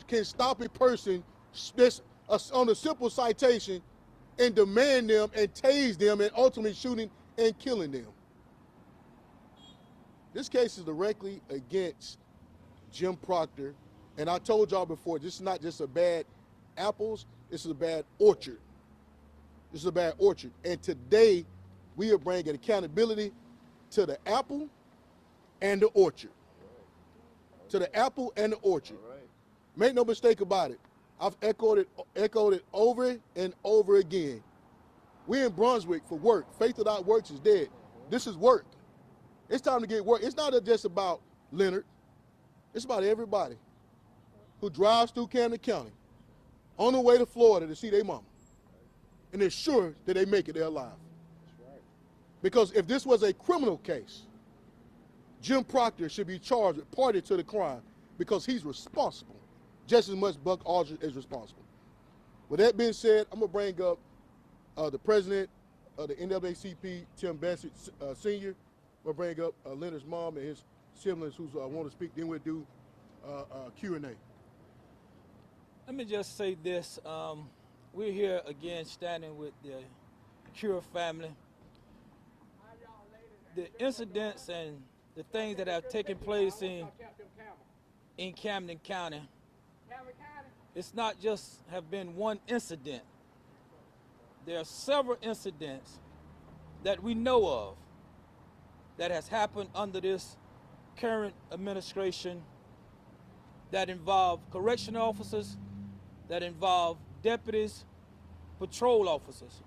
can stop a person this, on a simple citation and demand them and tase them and ultimately shooting and killing them. This case is directly against Jim Proctor, and I told y'all before, this is not just a bad apples, this is a bad orchard. This is a bad orchard. And today, we are bringing accountability to the apple and the orchard. To the apple and the orchard. Make no mistake about it. I've echoed it over and over again. We're in Brunswick for work. Faith without works is dead. This is work. It's time to get work. It's not just about Leonard. It's about everybody who drives through Camden County on the way to Florida to see their mama. And they're sure that they make it there alive. Because if this was a criminal case, Jim Proctor should be charged with party to the crime because he's responsible, just as much Buck Aldridge is responsible. With that being said, I'm going to bring up the president of the NAACP, Tim Bassett Sr. I'm going to bring up Leonard's mom and his siblings who want to speak. Then we'll do Q&A. Let me just say this. We're here again standing with the Cure family. The incidents and the things that have taken place in Camden County, it's not just have been one incident. There are several incidents that we know of that has happened under this current administration that involve correctional officers, that involve deputies, patrol officers.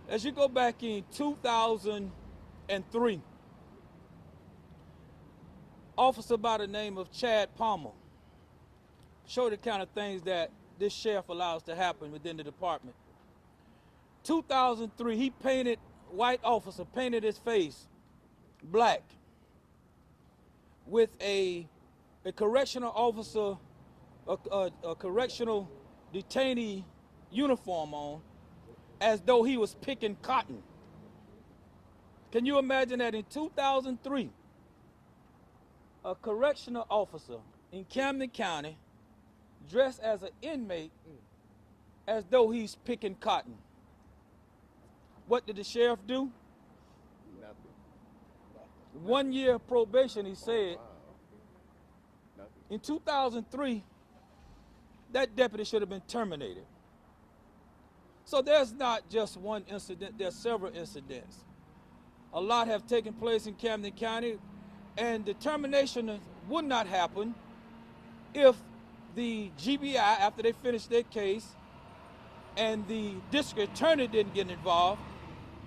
As you go back in 2003, officer by the name of Chad Palmer showed the kind of things that this sheriff allows to happen within the department. 2003, he white officer painted his face black with a correctional officer, a correctional detainee uniform on, as though he was picking cotton. Can you imagine that in 2003, a correctional officer in Camden County dressed as an inmate as though he's picking cotton? What did the sheriff do? Nothing. 1 year probation, he said. Wow. In 2003, that deputy should have been terminated. So there's not just one incident, there's several incidents. A lot have taken place in Camden County, and the termination would not happen if the GBI, after they finished their case, and the district attorney didn't get involved,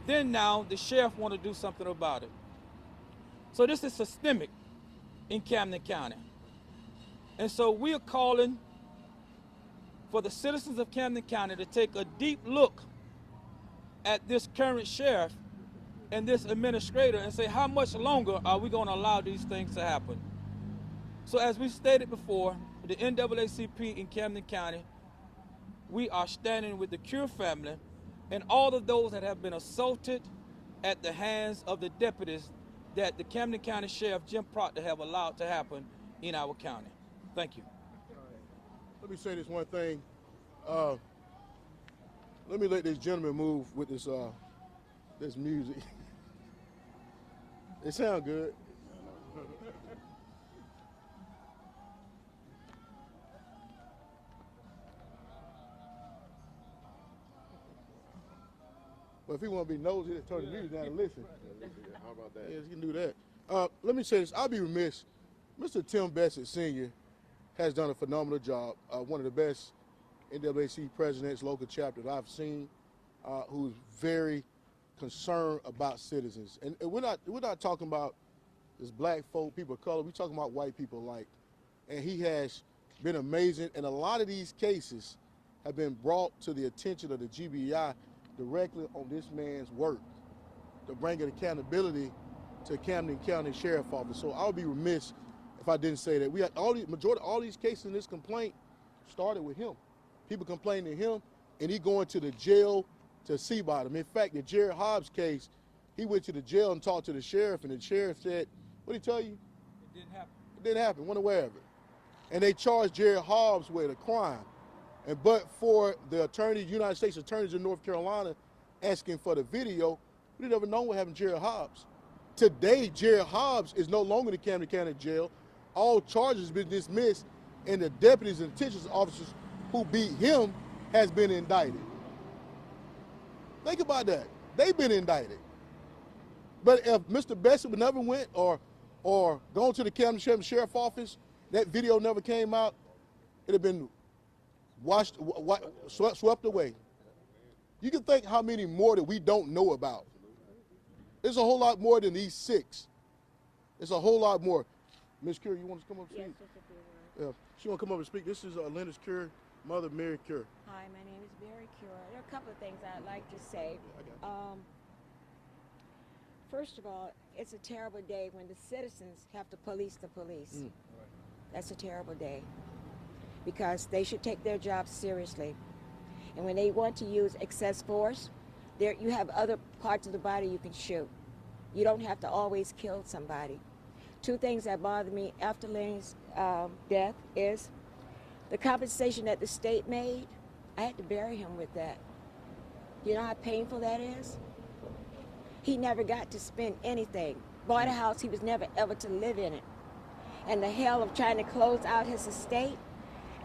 then now the sheriff want to do something about it. So this is systemic in Camden County. And so we are calling for the citizens of Camden County to take a deep look at this current sheriff and this administrator and say, how much longer are we going to allow these things to happen? So as we stated before, the NAACP in Camden County, we are standing with the Cure family and all of those that have been assaulted at the hands of the deputies that the Camden County Sheriff Jim Proctor have allowed to happen in our county. Thank you. Let me say this one thing. Let me let this gentleman move with this this music. It sounds good. But if he want to be nosy, just turn the music down and listen. How about that? Yes, you can do that. Let me say this. I'll be remiss. Mr. Tim Bassett Sr. has done a phenomenal job. One of the best NAACP presidents, local chapter that I've seen, who's very concerned about citizens. And we're not talking about this black folk, people of color. We're talking about white people alike. And he has been amazing. And a lot of these cases have been brought to the attention of the GBI directly on this man's work to bring an accountability to Camden County Sheriff Office. So I would be remiss if I didn't say that. We had all these cases in this complaint started with him. People complaining to him, and he going to the jail to see about him. In fact, the Jared Hobbs case, he went to the jail and talked to the sheriff, and the sheriff said, what did he tell you? It didn't happen. It didn't happen, went aware of it. and they charged Jared Hobbs with a crime. And but for the United States attorneys in North Carolina asking for the video, we'd never known what happened to Jared Hobbs. Today, Jared Hobbs is no longer in the Camden County Jail. All charges have been dismissed, and the deputies and detention officers who beat him has been indicted. Think about that. They've been indicted. But if Mr. Bessie never went or gone to the Camden Sheriff's Office, that video never came out, it'd have been swept away. You can think how many more that we don't know about. There's a whole lot more than these 6. There's a whole lot more. Ms. Cure, you want to come up and speak? Yes, just a few words. She want to come up and speak. This is Linda's Cure, mother Mary Cure. Hi, my name is Mary Cure. There are a couple of things I'd like to say. First of all, it's a terrible day when the citizens have to police the police. That's a terrible day because they should take their jobs seriously. And when they want to use excess force, you have other parts of the body you can shoot. You don't have to always kill somebody. 2 things that bother me after Lenny's death is the compensation that the state made. I had to bury him with that. You know how painful that is? He never got to spend anything. Bought a house, he was never ever to live in it. And the hell of trying to close out his estate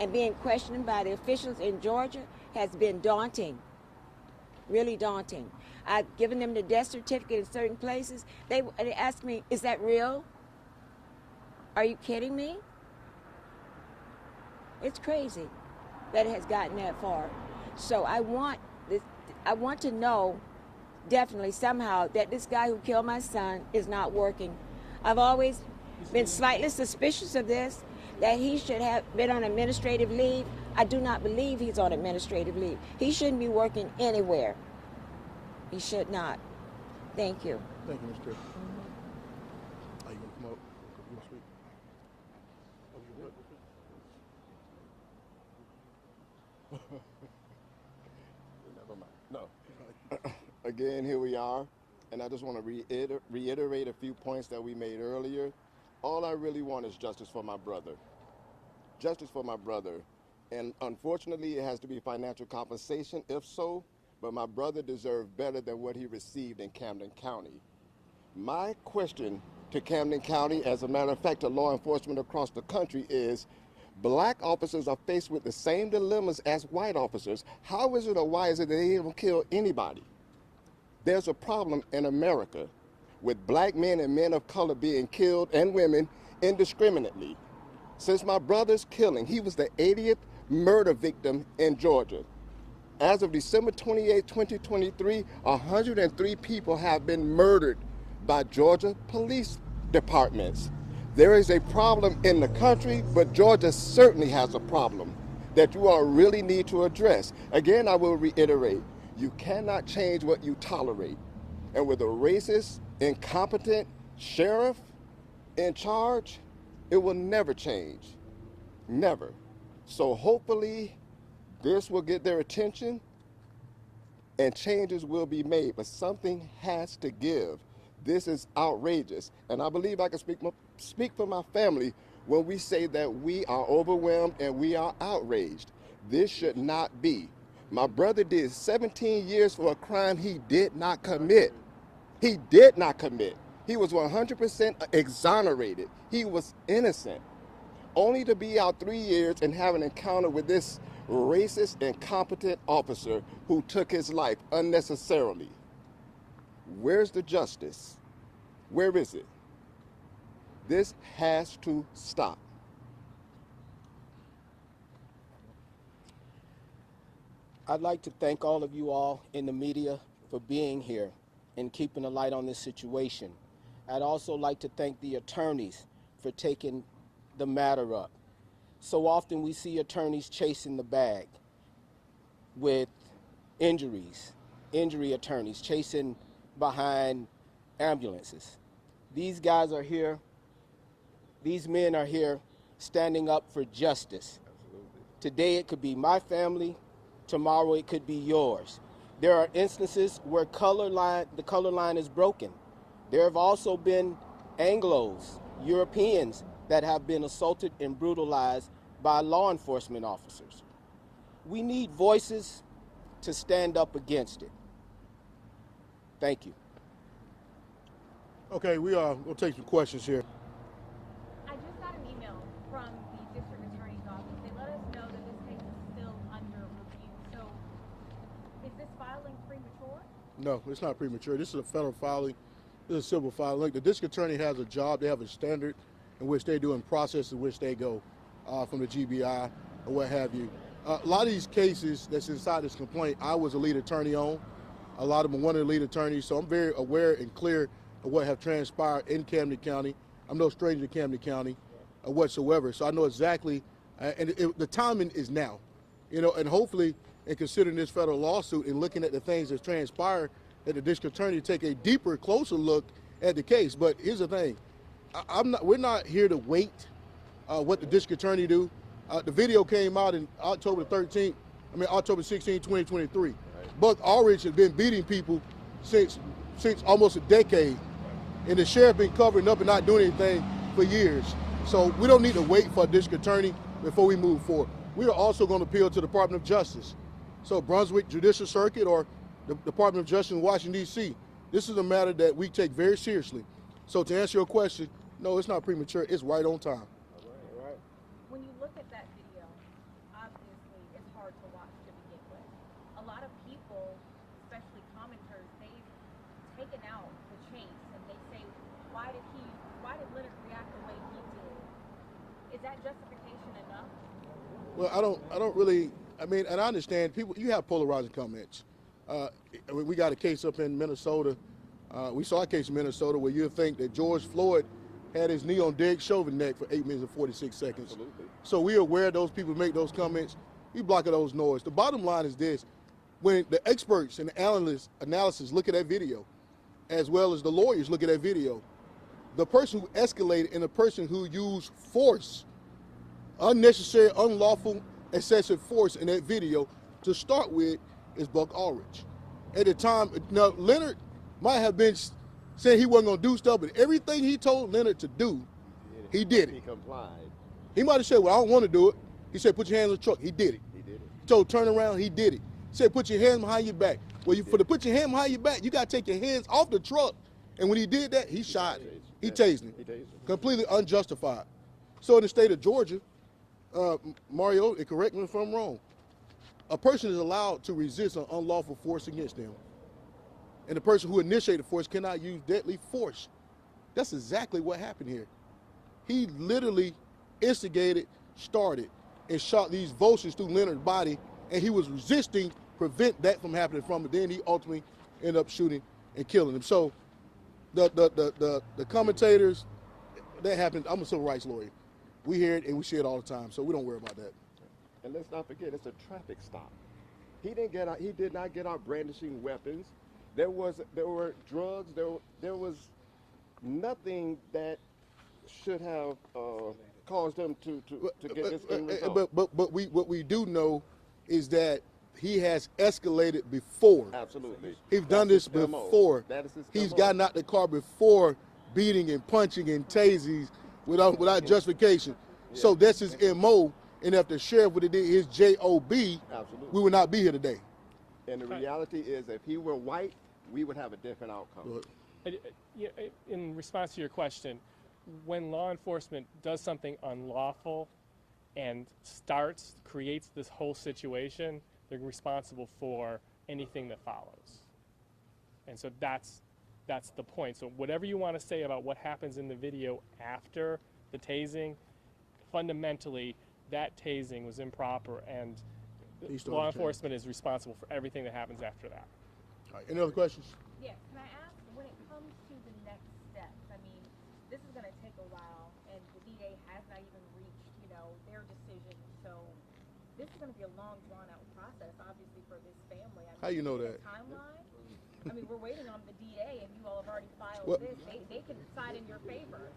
and being questioned by the officials in Georgia has been daunting. Really daunting. I've given them the death certificate in certain places. They asked me, is that real? Are you kidding me? It's crazy that it has gotten that far. So I want to know definitely somehow that this guy who killed my son is not working. I've always been slightly suspicious of this, that he should have been on administrative leave. I do not believe he's on administrative leave. He shouldn't be working anywhere. He should not. Thank you. Thank you, Ms. Cure. You want to come up? You want to speak? Never mind. No. Again, here we are, and I just want to reiterate a few points that we made earlier. All I really want is justice for my brother. Justice for my brother. And unfortunately, it has to be financial compensation, if so, but my brother deserved better than what he received in Camden County. My question to Camden County, as a matter of fact, to law enforcement across the country is, black officers are faced with the same dilemmas as white officers. How is it or why is it that they don't kill anybody? There's a problem in America with black men and men of color being killed and women indiscriminately. Since my brother's killing, he was the 80th murder victim in Georgia. As of December 28, 2023, 103 people have been murdered by Georgia police departments. There is a problem in the country, but Georgia certainly has a problem that you all really need to address. Again, I will reiterate, you cannot change what you tolerate. And with a racist, incompetent sheriff in charge, it will never change. Never. So hopefully this will get their attention and changes will be made, but something has to give. This is outrageous. And I believe I can speak for my family when we say that we are overwhelmed and we are outraged. This should not be. My brother did 17 years for a crime he did not commit. He did not commit. He was 100% exonerated. He was innocent. Only to be out 3 years and have an encounter with this racist, incompetent officer who took his life unnecessarily. Where's the justice? Where is it? This has to stop. I'd like to thank all of you all in the media for being here and keeping a light on this situation. I'd also like to thank the attorneys for taking the matter up. So often we see attorneys chasing the bag with injuries, injury attorneys chasing behind ambulances. These guys are here, these men are here standing up for justice. Today it could be my family, tomorrow it could be yours. There are instances where the color line is broken. There have also been Anglos, Europeans, that have been assaulted and brutalized by law enforcement officers. We need voices to stand up against it. Thank you. Okay, we'll take some questions here. I just got an email from the district attorney's office. They let us know that this case is still under review. So is this filing premature? No, it's not premature. This is a federal filing. This is a civil filing. Look, the district attorney has a job. They have a standard in which they do and process in which they go from the GBI or what have you. A lot of these cases that's inside this complaint, I was a lead attorney on. A lot of them are one of the lead attorneys, so I'm very aware and clear of what have transpired in Camden County. I'm no stranger to Camden County whatsoever, so I know exactly, the timing is now, and hopefully, in considering this federal lawsuit and looking at the things that transpired, that the district attorney take a deeper, closer look at the case. But here's the thing, we're not here to wait what the district attorney do. The video came out in October 16, 2023. Buck Ulrich has been beating people since almost a decade. And the sheriff been covering up and not doing anything for years. So we don't need to wait for a district attorney before we move forward. We are also going to appeal to the Department of Justice. So Brunswick Judicial Circuit or the Department of Justice in Washington, D.C. This is a matter that we take very seriously. So to answer your question, no, it's not premature. It's right on time. All right. When you look at that video, obviously it's hard to watch to begin with. A lot of people, especially commenters, they've taken out the chase and they say, why did Leonard react the way he did? Is that justification enough? Well, I don't really, and I understand people, you have polarizing comments. We got a case up in Minnesota. We saw a case in Minnesota where you think that George Floyd had his knee on Derek Chauvin's neck for 8 minutes and 46 seconds. Absolutely. So we're aware those people make those comments. We block those noise. The bottom line is this: when the experts and the analysis look at that video, as well as the lawyers look at that video, the person who escalated and the person who used force, unnecessary, unlawful, excessive force in that video to start with is Buck Ulrich. At the time, now Leonard might have been saying he wasn't going to do stuff, but everything he told Leonard to do, he did it. He complied. He might have said, well, I don't want to do it. He said, put your hands on the truck. He did it. He did it. He told, turn around. He did it. He said, put your hands behind your back. Well, for to put your hand behind your back, you got to take your hands off the truck. And when he did that, he shot him. He tased him. Completely unjustified. So in the state of Georgia, Mario, correct me if I'm wrong, a person is allowed to resist an unlawful force against them. And the person who initiated force cannot use deadly force. That's exactly what happened here. He literally instigated, started, and shot these vultures through Leonard's body, and he was resisting, prevent that from happening from him. Then he ultimately ended up shooting and killing him. So the commentators, that happens. I'm a civil rights lawyer. We hear it and we see it all the time, so we don't worry about that. And let's not forget, it's a traffic stop. He did not get out brandishing weapons. There were drugs. There was nothing that should have caused him to get this end result. But what we do know is that he has escalated before. Absolutely. He's done this before. That is his He's MO. gotten out the car before, beating and punching and tasing without justification. Yeah. So that's his MO. And if the sheriff would have did his JOB, Absolutely. we would not be here today. And the reality is, if he were white, we would have a different outcome. In response to your question, when law enforcement does something unlawful and creates this whole situation, they're responsible for anything that follows. And so that's the point. So whatever you want to say about what happens in the video after the tasing, fundamentally, that tasing was improper, and law enforcement is responsible for everything that happens after that. All right, any other questions? Yes. Can I ask, when it comes to the next steps, I mean, this is going to take a while, and the DA has not even reached, their decision. So this is going to be a long, drawn-out process, obviously, for this family. I mean, How you know that? Timeline? I mean, we're waiting on the DA, and you all have already filed this. They can decide in your favor.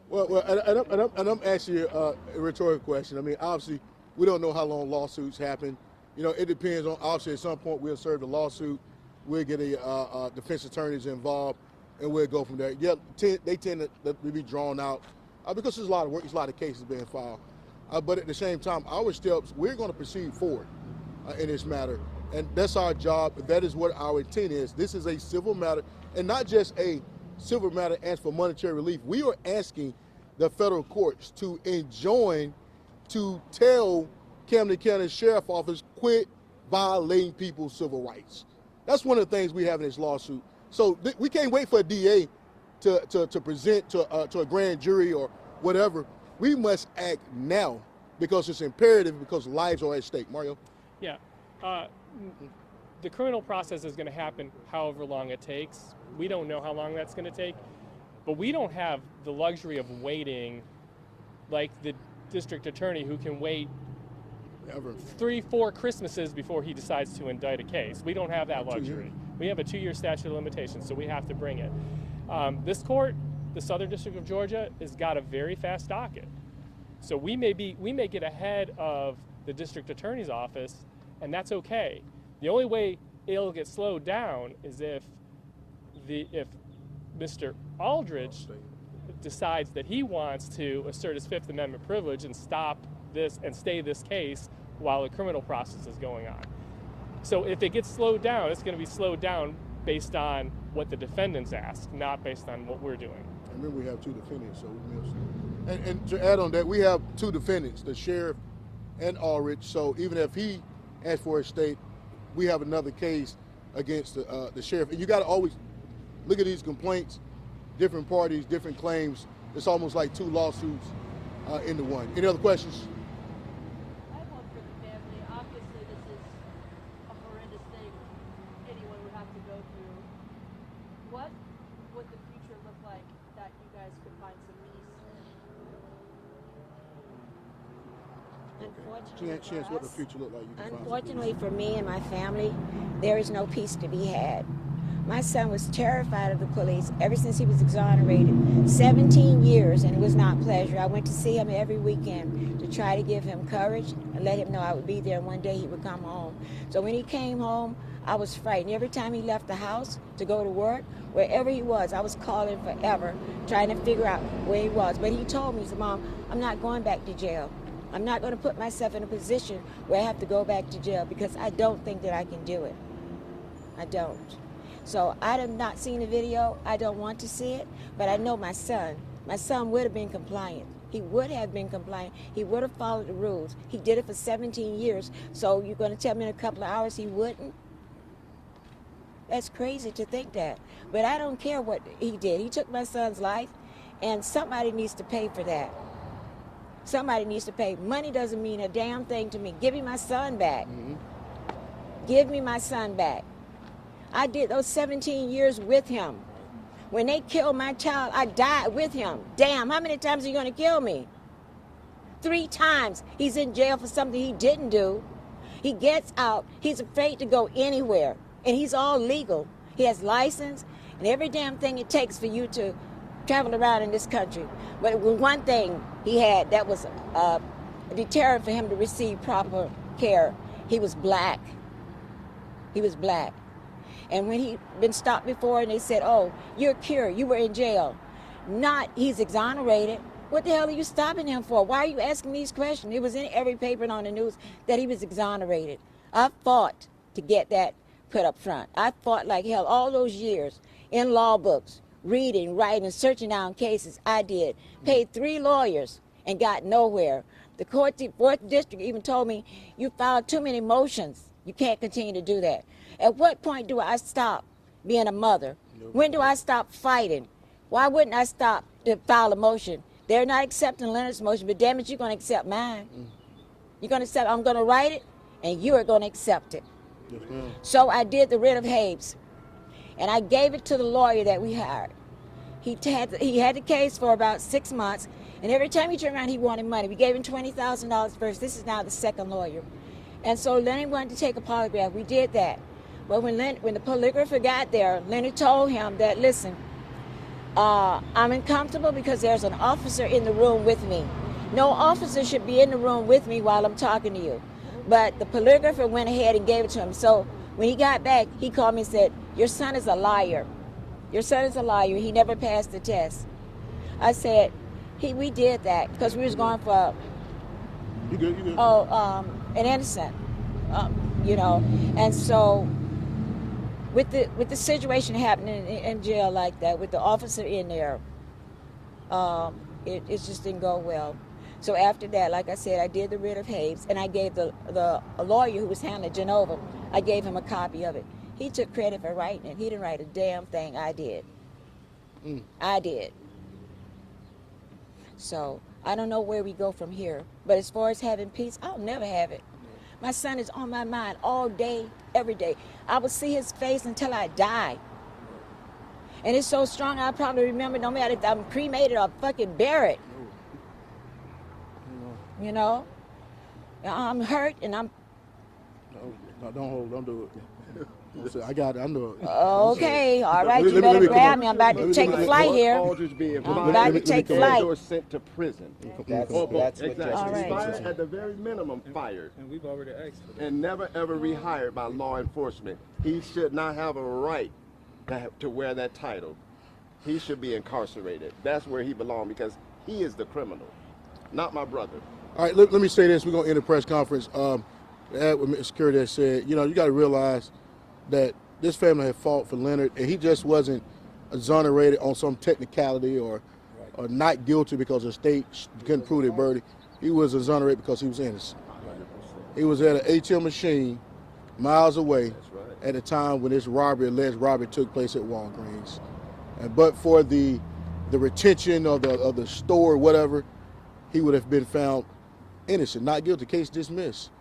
And I'm asking you a rhetorical question. I mean, obviously, we don't know how long lawsuits happen. It depends on, obviously, at some point we'll serve the lawsuit, we'll get a defense attorneys involved, and we'll go from there. Yeah, they tend to be drawn out because there's a lot of work, there's a lot of cases being filed. But at the same time, our steps, we're going to proceed forward in this matter. And that's our job. That is what our intent is. This is a civil matter, and not just a civil matter asked for monetary relief. We are asking the federal courts to enjoin, to tell Camden County Sheriff Office, quit violating people's civil rights. That's one of the things we have in this lawsuit. So we can't wait for a DA to present to a grand jury or whatever. We must act now because it's imperative, because lives are at stake. Mario? Yeah. The criminal process is going to happen however long it takes. We don't know how long that's going to take, but we don't have the luxury of waiting like the district attorney who can wait Ever. 3-4 Christmases before he decides to indict a case. We don't have that luxury. We have a 2-year statute of limitations, so we have to bring it. This court, the Southern District of Georgia, has got a very fast docket. So we may get ahead of the district attorney's office, and that's okay. The only way it'll get slowed down is if Mr. Aldridge decides that he wants to assert his Fifth Amendment privilege and stop this and stay this case while the criminal process is going on. So if it gets slowed down, it's going to be slowed down based on what the defendants ask, not based on what we're doing. I remember we have two defendants, so we missed. And to add on that, we have two defendants, the sheriff and Aldridge. So even if he asked for a state, we have another case against the sheriff. And you got to always look at these complaints, different parties, different claims. It's almost like two lawsuits into one. Any other questions? I have one for the family. Obviously, this is a horrendous thing anyone would have to go through. What would the future look like that you guys could find some peace? Chance, what the future look like? Unfortunately for me and my family, there is no peace to be had. My son was terrified of the police ever since he was exonerated. 17 years, and it was not pleasure. I went to see him every weekend to try to give him courage and let him know I would be there, and one day he would come home. So when he came home, I was frightened. Every time he left the house to go to work, wherever he was, I was calling forever, trying to figure out where he was. But he told me, he said, Mom, I'm not going back to jail. I'm not going to put myself in a position where I have to go back to jail because I don't think that I can do it. I don't. So I have not seen the video. I don't want to see it, but I know my son. My son would have been compliant. He would have been compliant. He would have followed the rules. He did it for 17 years. So you're going to tell me in a couple of hours he wouldn't? That's crazy to think that. But I don't care what he did. He took my son's life, and somebody needs to pay for that. Somebody needs to pay. Money doesn't mean a damn thing to me. Give me my son back. Mm-hmm. Give me my son back. I did those 17 years with him. When they killed my child, I died with him. Damn, how many times are you going to kill me? 3 times. He's in jail for something he didn't do. He gets out. He's afraid to go anywhere. And he's all legal. He has license and every damn thing it takes for you to travel around in this country. But one thing he had that was a deterrent for him to receive proper care. He was black. He was black. And when he'd been stopped before and they said, oh, you're cured, you were in jail. Not, he's exonerated. What the hell are you stopping him for? Why are you asking these questions? It was in every paper and on the news that he was exonerated. I fought to get that put up front. I fought like hell all those years in law books, reading, writing, searching down cases. I did. Paid 3 lawyers and got nowhere. The court, the 4th district even told me, you filed too many motions. You can't continue to do that. At what point do I stop being a mother? When do I stop fighting? Why wouldn't I stop to file a motion? They're not accepting Leonard's motion, but damn it, you're going to accept mine. You're going to accept, I'm going to write it, and you are going to accept it. Yes, ma'am. So I did the writ of habeas, and I gave it to the lawyer that we hired. He had the case for about 6 months, and every time he turned around, he wanted money. We gave him $20,000 first. This is now the 2nd lawyer. And so Leonard wanted to take a polygraph. We did that. But when the polygrapher got there, Leonard told him that, listen, I'm uncomfortable because there's an officer in the room with me. No officer should be in the room with me while I'm talking to you. But the polygrapher went ahead and gave it to him. So when he got back, he called me and said, your son is a liar. Your son is a liar. He never passed the test. I said, we did that because we was going for You good? You good? An innocent, you know. And so, with the situation happening in jail like that, with the officer in there, it just didn't go well. So after that, like I said, I did the writ of habeas, and I gave the lawyer who was handling Genova, I gave him a copy of it. He took credit for writing it. He didn't write a damn thing. I did. I did. So I don't know where we go from here. But as far as having peace, I'll never have it. My son is on my mind all day, every day. I will see his face until I die. And it's so strong, I'll probably remember no matter if I'm cremated or fucking buried. You know? I'm hurt and I'm... No, don't do it. I got it. I know it. Okay, all right, you better grab me. I'm about to take flight here. I'm about to take flight. Or sent to prison. That's what Exactly. All right. Fired, at the very minimum, fired. And we've already asked for that. And never ever rehired by law enforcement. He should not have a right to wear that title. He should be incarcerated. That's where he belongs because he is the criminal, not my brother. All right, let me say this. We're going to end the press conference. What Mr. Security has said, you know, you got to realize that this family had fought for Leonard, and he just wasn't exonerated on some technicality or not guilty because the state couldn't prove their verdict. He was exonerated because he was innocent. 100%. He was at an ATM machine miles away at the time when this alleged robbery took place at Walgreens. But for the retention of the store or whatever, he would have been found innocent, not guilty, case dismissed.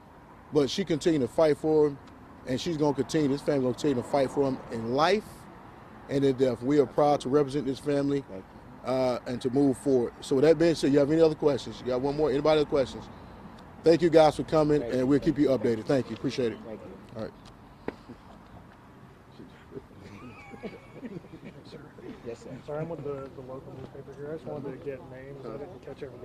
But she continued to fight for him, and she's going to continue, this family going to continue to fight for him in life and in death. We are proud to represent this family and to move forward. So with that being said, you have any other questions? You got one more? Anybody other questions? Thank you guys for coming, and we'll keep you updated. Thank you. Appreciate it. Thank you. All right. Yes, sir. Sorry, I'm with the local newspaper here. I just wanted to get names. I didn't catch everything.